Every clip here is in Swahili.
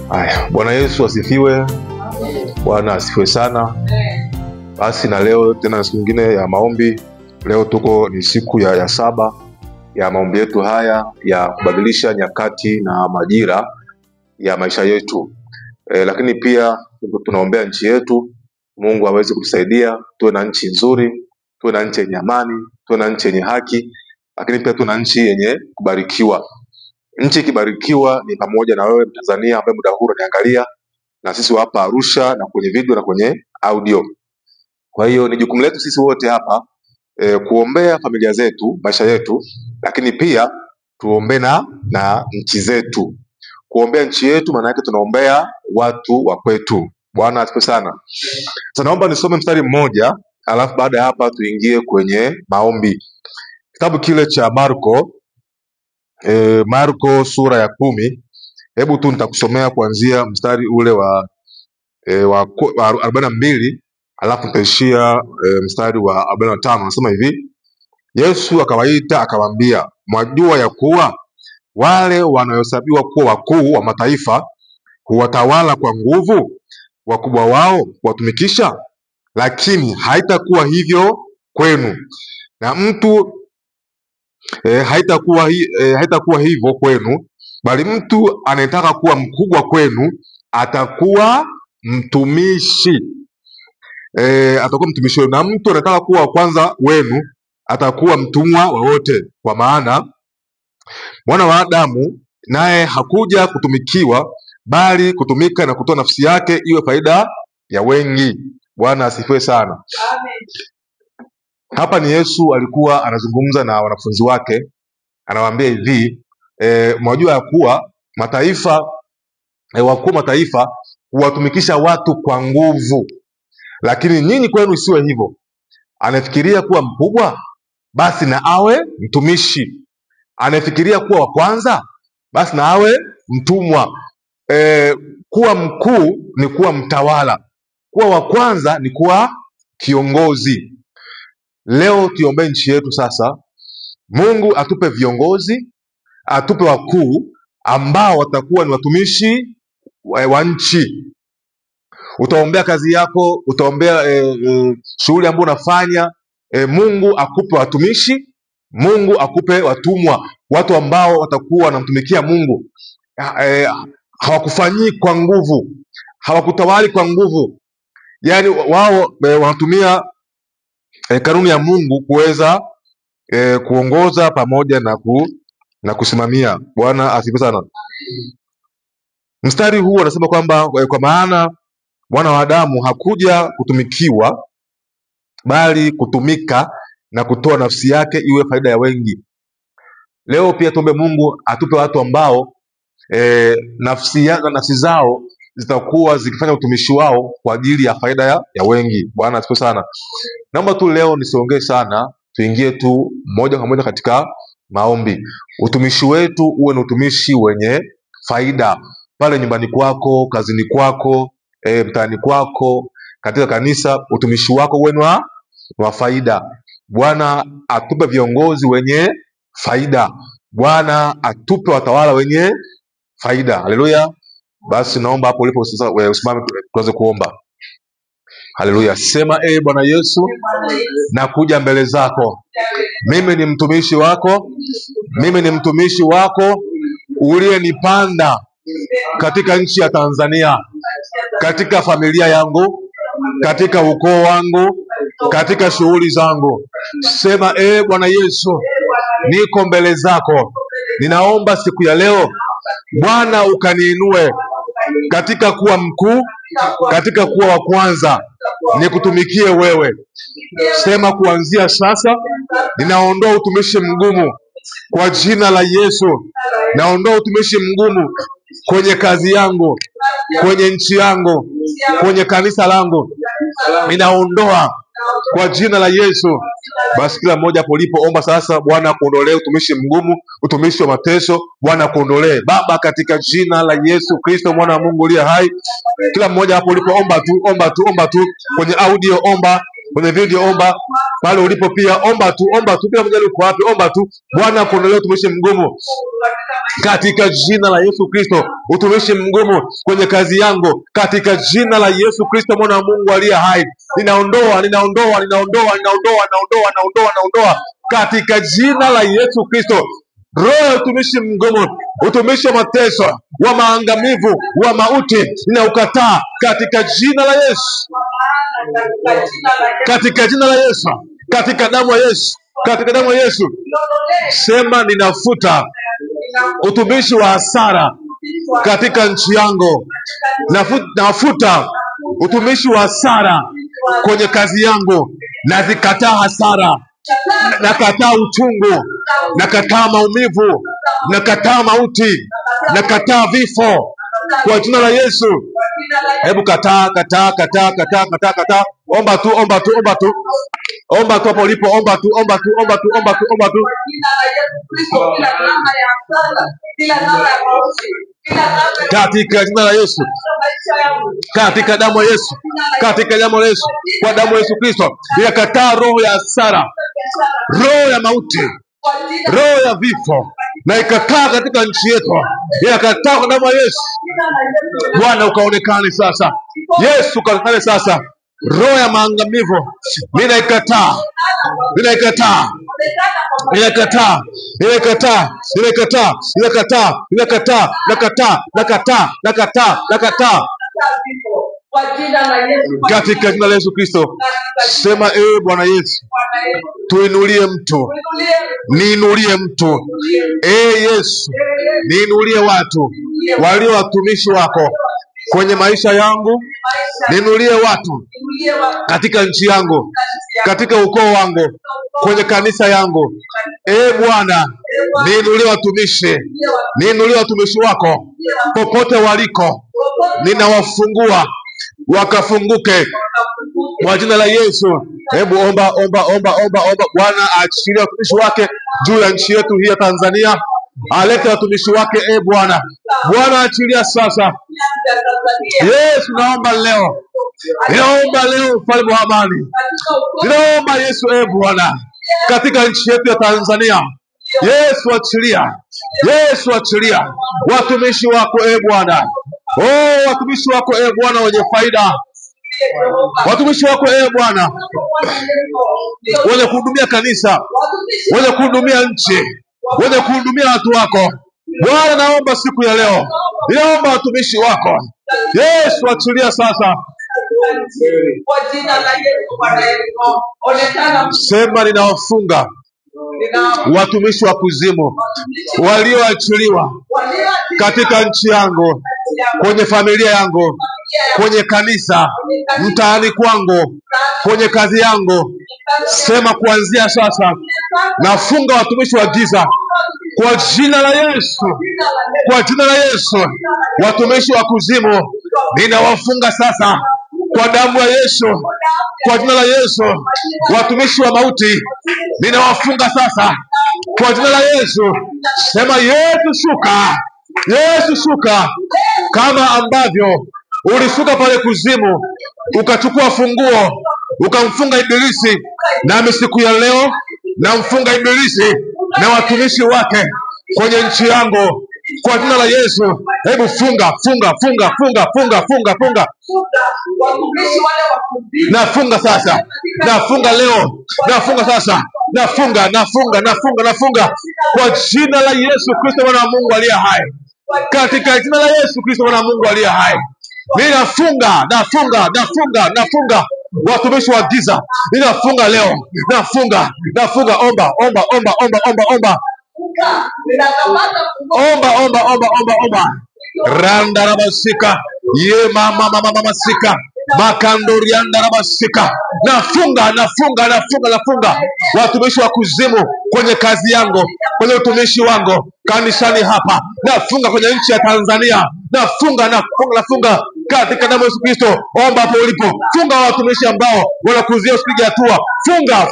Haya, Bwana Yesu asifiwe. Bwana asifiwe sana. Basi na leo tena siku nyingine ya maombi. Leo ni siku ya 7 ya maombi yetu haya ya kubadilisha nyakati na majira ya maisha yetu. Lakini pia tunaombea nchi yetu. Mungu aweze kutusaidia tuwe na nchi nzuri, tuwe na nchi yenye amani, tuwe na nchi yenye haki, lakini pia tuwe na nchi yenye kubarikiwa. Nchi ikibarikiwa ni pamoja na wewe Mtanzania ambaye muda huu unaniangalia, na sisi hapa Arusha na kwenye video na kwenye audio. Kwa hiyo ni jukumu letu sisi wote hapa kuombea familia zetu, maisha yetu, lakini pia tuombe na nchi zetu. Kuombea nchi yetu maana yake tunaombea watu wa kwetu. Bwana asifiwe sana. Sasa naomba nisome mstari mmoja, alafu baada ya hapa tuingie kwenye maombi. Kitabu kile cha Marko sura ya 10. Hebu tu nitakusomea kuanzia mstari ule wa 42, alafu nitaishia mstari wa 45. Nasema hivi: Yesu akawaita akawaambia, mwajua ya kuwa wale wanaohesabiwa kuwa wakuu wa mataifa huwatawala kwa nguvu wakubwa wao kuwatumikisha, lakini haitakuwa hivyo kwenu, na mtu haitakuwa hivyo kwenu, bali mtu anayetaka kuwa mkubwa kwenu atakuwa mtumishi. Atakuwa mtumishi wenu, na mtu anayetaka kuwa wa kwanza wenu atakuwa mtumwa wa wote. Kwa maana Mwana wa Adamu naye hakuja kutumikiwa, bali kutumika na kutoa nafsi yake iwe faida ya wengi. Bwana asifiwe sana. Amen. Hapa ni Yesu alikuwa anazungumza na wanafunzi wake, anawaambia hivi, mwajua ya kuwa mataifa wakuu mataifa huwatumikisha watu kwa nguvu, lakini nyinyi kwenu isiwe hivyo. Anafikiria kuwa mkubwa, basi na awe mtumishi. Anafikiria kuwa wa kwanza, basi na awe mtumwa. Kuwa mkuu ni kuwa mtawala, kuwa wa kwanza ni kuwa kiongozi. Leo tuombe nchi yetu sasa. Mungu atupe viongozi, atupe wakuu ambao watakuwa ni watumishi wa nchi. Utaombea kazi yako, utaombea shughuli ambayo unafanya. Mungu akupe watumishi, Mungu akupe watumwa, watu ambao watakuwa wanamtumikia Mungu. Hawakufanyii kwa nguvu, hawakutawali kwa nguvu, yaani wao wanatumia kanuni ya Mungu kuweza kuongoza pamoja na kusimamia. Bwana asifiwe sana. Mstari huu anasema kwamba kwa maana Mwana wa Adamu hakuja kutumikiwa, bali kutumika na kutoa nafsi yake iwe faida ya wengi. Leo pia tuombe Mungu atupe watu ambao nafsi zao zitakuwa zikifanya utumishi wao kwa ajili ya faida ya wengi. Bwana asifiwe sana. Naomba tu leo nisiongee sana, tuingie tu moja kwa moja katika maombi. Utumishi wetu uwe ni utumishi wenye faida, pale nyumbani kwako, kazini kwako, mtaani kwako, katika kanisa, utumishi wako uwe wa faida. Bwana atupe viongozi wenye faida, Bwana atupe watawala wenye faida. Haleluya. Basi naomba hapo ulipo sasa usimame tuanze kuomba. Haleluya. Sema, Bwana Yesu, nakuja mbele zako. Mimi ni mtumishi wako. Mimi ni mtumishi wako uliyenipanda katika nchi ya Tanzania, katika familia yangu, katika ukoo wangu, katika shughuli zangu. Sema, Bwana Yesu, niko mbele zako. Ninaomba siku ya leo Bwana ukaniinue katika kuwa mkuu, katika kuwa wa kwanza, nikutumikie wewe. Sema, kuanzia sasa ninaondoa utumishi mgumu kwa jina la Yesu. Naondoa utumishi mgumu kwenye kazi yangu, kwenye nchi yangu, kwenye kanisa langu. Ninaondoa kwa jina la Yesu. Basi kila mmoja hapo ulipo omba sasa, Bwana kuondolee utumishi mgumu, utumishi wa mateso, Bwana kuondolee. Baba, katika jina la Yesu Kristo mwana wa Mungu aliye hai, kila mmoja hapo ulipo omba tu, kwenye audio omba, kwenye video omba. Pale ulipo pia omba tu, bila kujali uko wapi, omba tu. Bwana akuondolee utumishi mgumu katika jina la Yesu Kristo. Utumishi mgumu kwenye kazi yangu katika jina la Yesu Kristo, mwana wa Mungu aliye hai. Ninaondoa katika jina la Yesu Kristo roho ya utumishi mgumu, utumishi wa mateso, wa maangamivu, wa mauti, ninaukataa katika jina la Yesu, katika jina la Yesu, katika damu ya Yesu, katika damu ya Yesu. Sema ninafuta utumishi wa hasara katika nchi yangu. Nafuta utumishi wa hasara kwenye kazi yangu. Nazikataa hasara, nakataa uchungu, nakataa maumivu, nakataa mauti, nakataa vifo kwa jina la Yesu. Hebu kataa. Omba tu hapo ulipo, omba tu. Katika jina la Yesu, katika damu ya Yesu, katika damu ya Yesu, kwa damu ya Yesu Kristo, ninakataa roho ya hasara, roho ya mauti, roho ya vifo, na ikataa katika nchi yetu. Ninakataa kwa damu ya Yesu. Bwana ukaonekane sasa, Yesu ukaonekane sasa. Roho ya maangamivu ninaikataa. Katika jina la Yesu Kristo. Sema ewe Bwana Yesu, tuinulie mtu, niinulie mtu. Yesu, niinulie watu walio watumishi wako kwenye maisha yangu. Niinulie watu katika nchi yangu, katika ukoo wangu, kwenye kanisa yangu. Bwana, niinulie watumishi wako popote waliko. Ninawafungua wakafunguke kwa jina la Yesu. Hebu omba. Bwana aachilie watumishi wake juu ya nchi yetu hii ya Tanzania. Alete watumishi wake. Bwana achilia sasa. Yesu, naomba leo, mfalme wa amani, ninaomba Yesu, Bwana, katika nchi yetu ya Tanzania. Yesu achilia watumishi wako Bwana. Watumishi wako Bwana wenye faida, watumishi wako Bwana wenye kuhudumia kanisa, wenye kuhudumia nchi, wenye kuhudumia watu wako. Bwana, naomba siku ya leo, ninaomba watumishi wako. Yesu, achilia sasa. Sema ninawafunga watumishi wa kuzimu walioachiliwa katika nchi yangu, kwenye familia yangu, kwenye kanisa, mtaani kwangu, kwenye kazi yangu. Sema kuanzia sasa nafunga watumishi wa giza kwa jina la Yesu, kwa jina la Yesu. Watumishi wa kuzimu ninawafunga sasa kwa damu ya Yesu, kwa jina la Yesu. Watumishi wa mauti ninawafunga sasa kwa jina la Yesu. Sema Yesu shuka, Yesu shuka, kama ambavyo ulishuka pale kuzimu ukachukua funguo ukamfunga Ibilisi. Nami siku ya leo namfunga Ibilisi na watumishi wake kwenye nchi yangu kwa jina la Yesu. Hebu funga. Nafunga sasa, nafunga leo, nafunga sasa, nafunga kwa jina la Yesu Kristo mwana wa Mungu aliye hai, katika jina la Yesu Kristo mwana wa Mungu aliye hai. Ninafunga watumishi wa giza, ninafunga leo, nafunga. Omba. Randa rabasika ye mama sika makandorianda rabasika. Nafunga watumishi wa kuzimu kwenye kazi yangu, kwenye utumishi wangu kanisani hapa. Nafunga kwenye nchi ya Tanzania. Nafunga katika damu ya Yesu Kristo. Omba hapo ulipo. Funga watumishi ambao wanakuzia usipige hatua. Funga.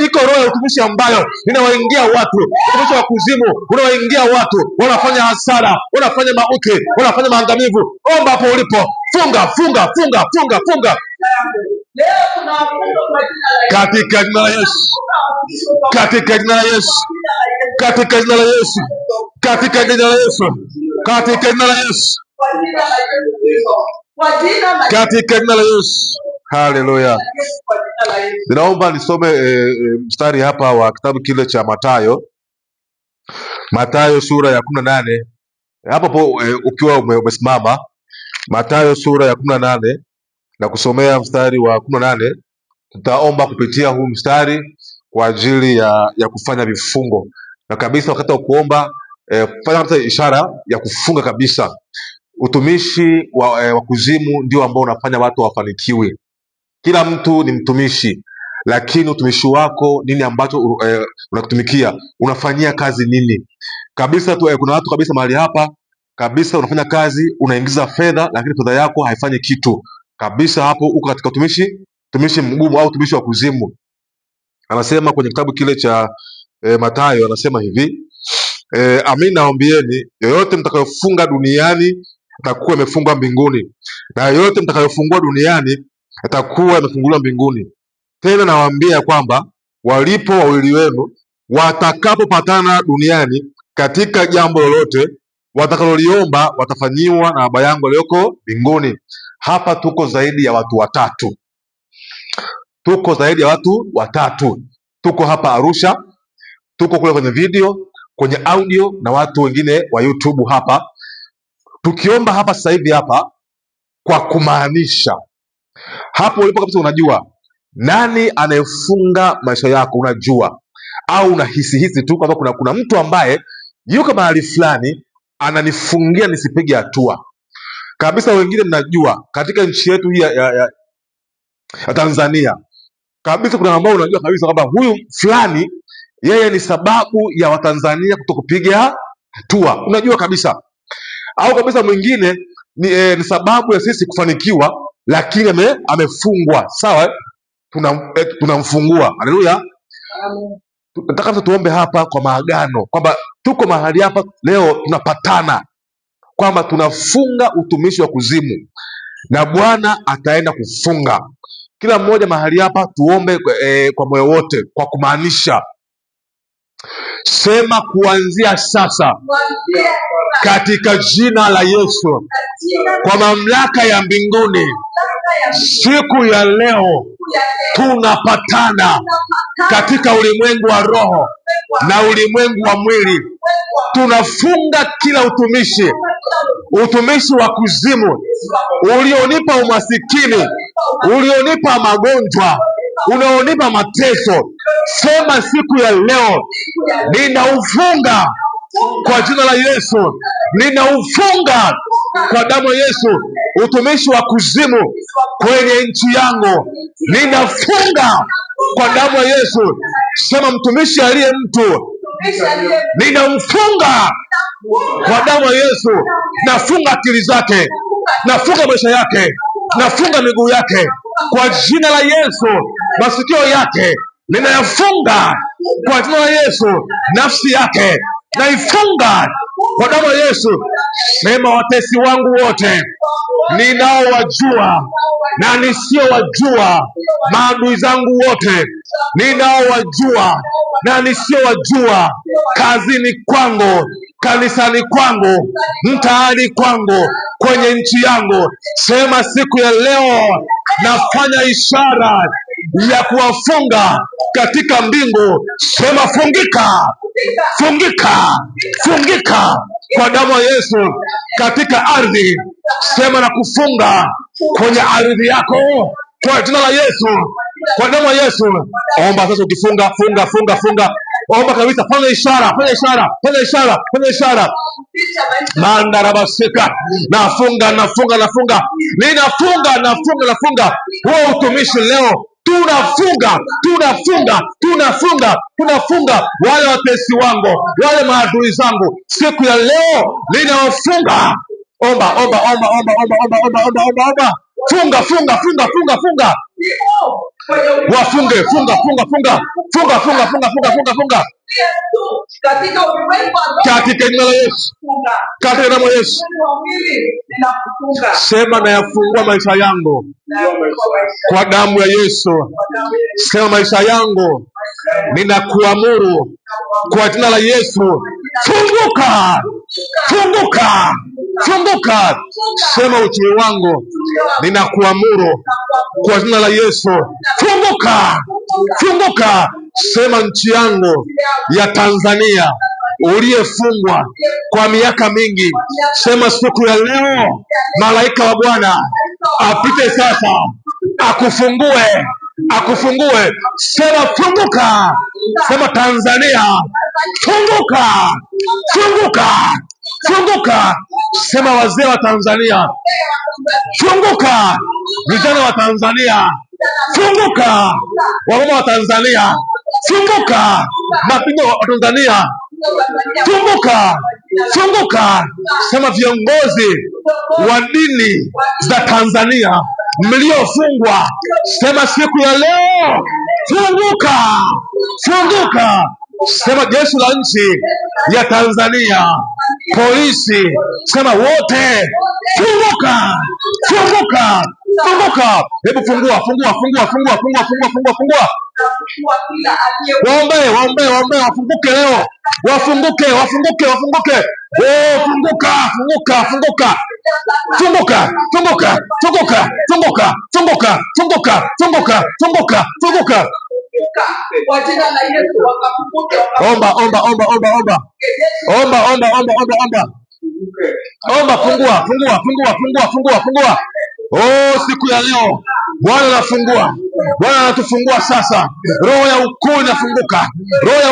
Iko roho ya utumishi ambayo inawaingia watu, utumishi wa kuzimu unawaingia watu, wanafanya hasara, wanafanya mauti, wanafanya maangamivu. Omba hapo ulipo. Funga. katika jina la Yesu, katika jina la Yesu, katika jina la Yesu, katika jina la Yesu, katika jina la Yesu, katika jina la Yesu. Haleluya. Ninaomba nisome mstari hapa wa kitabu kile cha Mathayo sura ya 18. Hapo ukiwa umesimama, Mathayo sura ya 18 na kusomea mstari wa 18. Tutaomba kupitia huu mstari kwa ajili ya kufanya vifungo, na kabisa wakati wa kuomba fanya kabisa ishara ya kufunga kabisa. Utumishi wa kuzimu ndio ambao unafanya watu wafanikiwe. Kila mtu ni mtumishi, lakini utumishi wako nini ambacho unakutumikia, unafanyia kazi nini kabisa tu. Kuna watu kabisa mahali hapa kabisa unafanya kazi, unaingiza fedha, lakini fedha yako haifanyi kitu kabisa. Hapo uko katika utumishi mgumu au utumishi wa kuzimu. Anasema kwenye kitabu kile cha Mathayo, anasema hivi, amin nawaambieni, yoyote mtakayofunga duniani atakuwa imefungwa mbinguni, na yoyote mtakayofungua duniani atakuwa imefunguliwa mbinguni. Tena nawaambia kwamba walipo wawili wenu watakapopatana duniani katika jambo lolote watakaloliomba, watafanyiwa na Baba yangu aliyoko mbinguni. Hapa tuko zaidi ya watu watatu. Tuko zaidi ya watu watatu. Tuko hapa Arusha, tuko kule kwenye video, kwenye audio, na watu wengine wa YouTube hapa. Tukiomba hapa sasa hivi hapa kwa kumaanisha. Hapo ulipo kabisa unajua nani anayefunga maisha yako, unajua au unahisi tu kwamba kuna mtu ambaye yuko mahali fulani ananifungia nisipige hatua kabisa. Wengine mnajua katika nchi yetu hii ya Tanzania kabisa, kuna ambao unajua kabisa kwamba huyu fulani yeye ni sababu ya Watanzania kutokupiga hatua, unajua kabisa. Au kabisa mwingine ni sababu ya sisi kufanikiwa, lakini amefungwa. Sawa, tunamfungua. Haleluya. Nataka tuombe hapa kwa maagano kwamba tuko mahali hapa leo tunapatana kwamba tunafunga utumishi wa kuzimu na Bwana ataenda kufunga. Kila mmoja mahali hapa tuombe kwa moyo wote, kwa kumaanisha. Sema kuanzia sasa katika jina la Yesu, kwa mamlaka ya mbinguni, siku ya leo tunapatana katika ulimwengu wa roho na ulimwengu wa mwili. Tunafunga kila utumishi wa kuzimu ulionipa umasikini, ulionipa magonjwa, unaonipa mateso. Sema siku ya leo ninaufunga kwa jina la Yesu, ninaufunga kwa damu ya Yesu. Utumishi wa kuzimu kwenye nchi yangu ninafunga kwa damu ya Yesu. Sema mtumishi aliye mtu ninamfunga kwa damu ya Yesu. Nafunga akili zake, nafunga maisha yake, nafunga miguu yake kwa jina la Yesu. Masikio yake ninayafunga kwa jina la Yesu. Nafsi yake naifunga kwa damu ya Yesu. Sema watesi wangu wote ninaowajua na nisiowajua, maadui zangu wote ninaowajua na nisiowajua, kazini kwangu, kanisani kwangu, mtaani kwangu, kwenye nchi yangu. Sema siku ya leo nafanya ishara ya kuwafunga katika mbingu. Sema fungika, fungika, fungika kwa damu ya Yesu katika ardhi. Sema na kufunga kwenye ardhi yako kwa jina la Yesu, kwa damu ya Yesu. Omba sasa, ukifunga funga. Omba kabisa, fanya ishara. Mandarabasika, nafunga. Ninafunga huo utumishi leo. Tunafunga wale watesi wangu, wale maadui zangu, siku ya leo ninawafunga. Omba. Funga. Wafunge, funga. katika jina la Yesu, katika damu ya Yesu. Sema nayafungua maisha yangu kwa damu ya Yesu. Sema maisha yangu ninakuamuru kwa jina la Yesu, funguka, funguka, funguka. Sema uchumi wangu ninakuamuru kwa jina la Yesu, funguka, funguka. Sema nchi yangu ya Tanzania uliyefungwa kwa miaka mingi, sema siku ya leo malaika wa Bwana apite sasa, akufungue, akufungue. Sema funguka, sema Tanzania funguka, funguka, funguka. Sema wazee wa Tanzania funguka, vijana wa Tanzania funguka, wamama wa Tanzania funguka, mapingo wa Tanzania funguka, funguka. Sema viongozi wa dini za Tanzania mliofungwa, sema siku ya leo funguka, funguka. Sema jeshi la nchi ya Tanzania, polisi, sema wote funguka, funguka, funguka. Hebu fungua, fungua, fungua, fungua, fungua, fungua, fungua, fungua. Waombe, waombe, waombe, wafunguke leo, wafunguke, wafunguke, wafunguke. Oh, funguka, funguka, funguka, funguka, funguka, funguka, funguka, funguka, funguka, funguka, funguka, funguka. Omba, omba, omba, omba, omba, omba, omba, omba, omba, omba, omba, fungua, fungua, fungua, fungua, fungua, fungua. Oh, siku ya leo Bwana anafungua, Bwana anatufungua sasa. Roho ya ukuu inafunguka, roho ya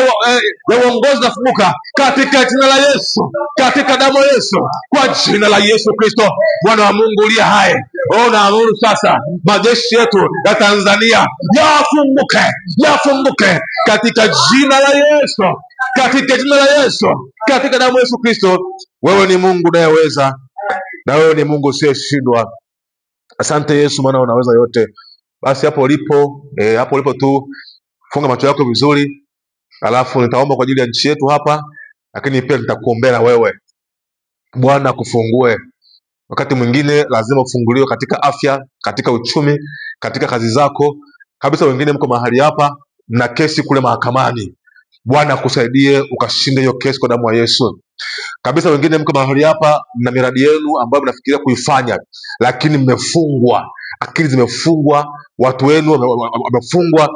uongozi inafunguka katika jina la Yesu, katika damu ya Yesu, kwa jina la Yesu Kristo, Bwana wa Mungu uliye hai. Oh, naamuru sasa majeshi yetu ya Tanzania yafunguke, yafunguke katika jina la Yesu, katika jina la Yesu, katika damu ya Yesu Kristo. Wewe ni Mungu unayeweza, na wewe ni Mungu usiyeshindwa. Asante Yesu, maana unaweza yote. Basi hapo ulipo, hapo ulipo tu funga macho yako vizuri, alafu nitaomba kwa ajili ya nchi yetu hapa, lakini pia nitakuombea na wewe. Bwana kufungue. Wakati mwingine lazima ufunguliwe katika afya, katika uchumi, katika kazi zako. Kabisa wengine mko mahali hapa na kesi kule mahakamani. Bwana akusaidie ukashinde hiyo kesi kwa damu ya Yesu. Kabisa wengine mko mahali hapa na miradi yenu ambayo mnafikiria kuifanya, lakini mmefungwa, akili zimefungwa, watu wenu wamefungwa,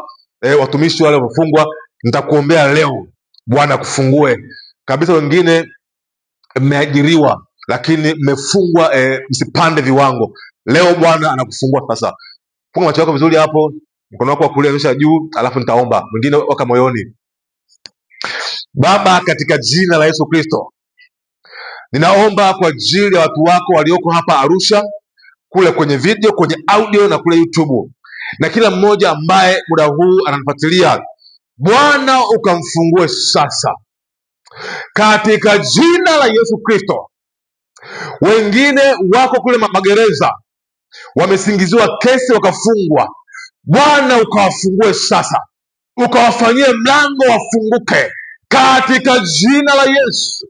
watumishi wale wamefungwa. Nitakuombea leo Bwana kufungue. Kabisa wengine mmeajiriwa lakini mmefungwa, msipande viwango. Leo Bwana anakufungua sasa. Funga macho yako vizuri hapo, mkono wako wa kulia nyosha juu, alafu nitaomba. Mwingine waka moyoni. Baba, katika jina la Yesu Kristo, ninaomba kwa ajili ya watu wako walioko hapa Arusha, kule kwenye video, kwenye audio na kule YouTube, na kila mmoja ambaye muda huu ananifuatilia. Bwana ukamfungue sasa katika jina la Yesu Kristo. Wengine wako kule magereza, wamesingiziwa kesi wakafungwa. Bwana ukawafungue sasa, ukawafanyie mlango wafunguke katika jina la Yesu.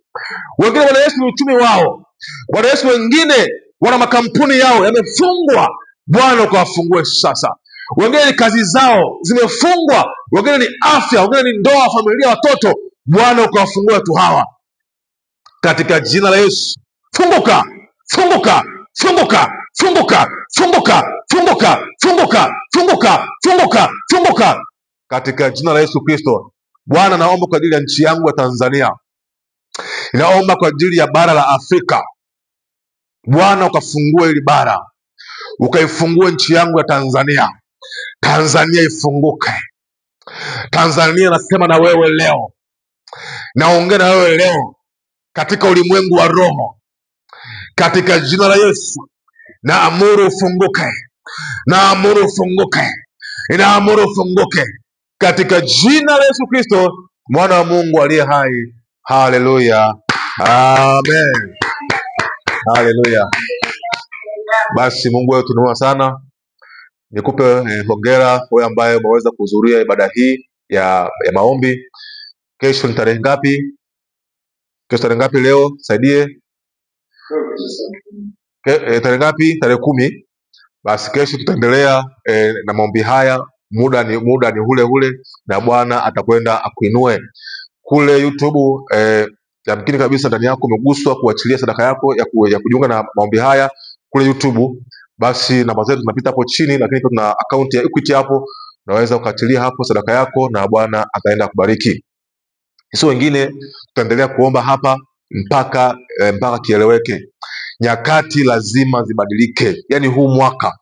Wengine Bwana Yesu ni uchumi wao, Bwana Yesu, wengine wana makampuni yao yamefungwa. Bwana ukawafungue sasa. Wengine ni kazi zao zimefungwa, wengine ni afya, wengine ni ndoa, familia, watoto. Bwana ukawafungue watu hawa katika jina la Yesu. Funguka, funguka, funguka, funguka, funguka, funguka, funguka, funguka, funguka, funguka katika jina la Yesu Kristo. Bwana, naomba kwa ajili ya nchi yangu ya Tanzania, ninaomba kwa ajili ya bara la Afrika. Bwana ukafungue hili bara, ukaifungue nchi yangu ya Tanzania. Tanzania ifunguke. Tanzania nasema na wewe leo, naongea na wewe leo katika ulimwengu wa roho, katika jina la Yesu. Naamuru ufunguke, naamuru ufunguke, naamuru ufunguke katika jina la Yesu Kristo, mwana wa Mungu aliye hai. Haleluya, amen, haleluya. Basi Mungu wetu tunaomba sana, nikupe hongera wewe ambaye umeweza kuhudhuria ibada hii ya maombi. Kesho ni tarehe ngapi? Kesho tarehe ngapi leo? Saidie. Tarehe ngapi? Tarehe 10. Basi kesho tutaendelea na maombi haya. Muda ni ule na Bwana atakwenda akuinue. Kule YouTube yamkini kabisa ndani yako umeguswa kuachilia sadaka yako ya kujiunga na maombi haya kule YouTube. Basi namba zetu zinapita hapo chini, lakini tuna account ya Equity hapo, unaweza ukaachilia hapo sadaka yako na Bwana ataenda kubariki. Sisi wengine tutaendelea kuomba hapa mpaka kieleweke. Nyakati lazima zibadilike. Yaani huu mwaka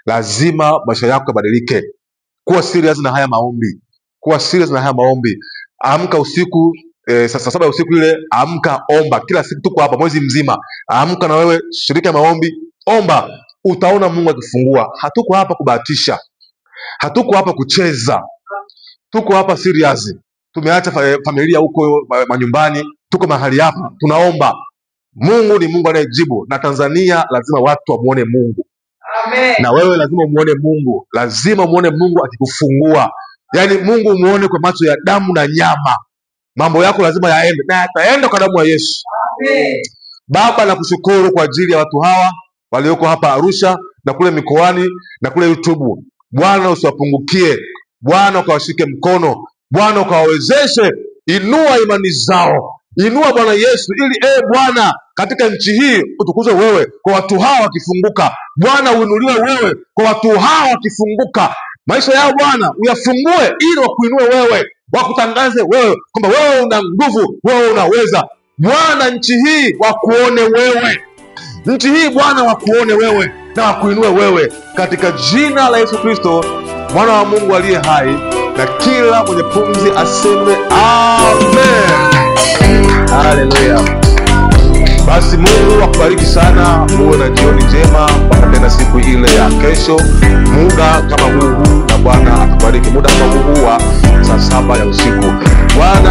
lazima maisha yako yabadilike. Kuwa serious na haya maombi. Amka usiku saa 7 usiku ile, amka omba. Kila siku tuko hapa mwezi mzima. Amka na wewe, shirika maombi, omba. Utaona Mungu akifungua. Hatuko hapa kubahatisha. Hatuko hapa kucheza. Tuko hapa serious. Tumeacha familia huko manyumbani, tuko mahali hapa tunaomba. Mungu ni Mungu anayejibu, na Tanzania lazima watu wamuone Mungu. Amen. Na wewe lazima umuone Mungu. Lazima umuone Mungu akikufungua. Yaani Mungu umuone kwa macho ya damu na nyama. Mambo yako lazima yaende, na yataenda kwa damu ya Yesu. Amen. Baba, nakushukuru kwa ajili ya watu hawa walioko hapa Arusha na kule mikoani na kule YouTube. Bwana usiwapungukie. Bwana ukawashike mkono. Bwana ukawawezeshe. Inua imani zao. Inua Bwana Yesu, ili Bwana katika nchi hii utukuzwe wewe kwa watu hawa wakifunguka. Bwana uinuliwe wewe kwa watu hawa wakifunguka. Maisha yao Bwana uyafungue, ili wakuinue wewe, wakutangaze wewe kwamba wewe una nguvu, wewe unaweza. Bwana nchi hii wakuone wewe. Nchi hii Bwana wakuone wewe na wakuinue wewe, katika jina la Yesu Kristo mwana wa Mungu aliye hai, na kila mwenye pumzi aseme amen. Haleluya. Basi Mungu akubariki sana. Uwe na jioni njema mpaka tena siku ile ya kesho, muda kama huu, na Bwana akubariki muda kama huu wa saa 7 ya usiku. Bwana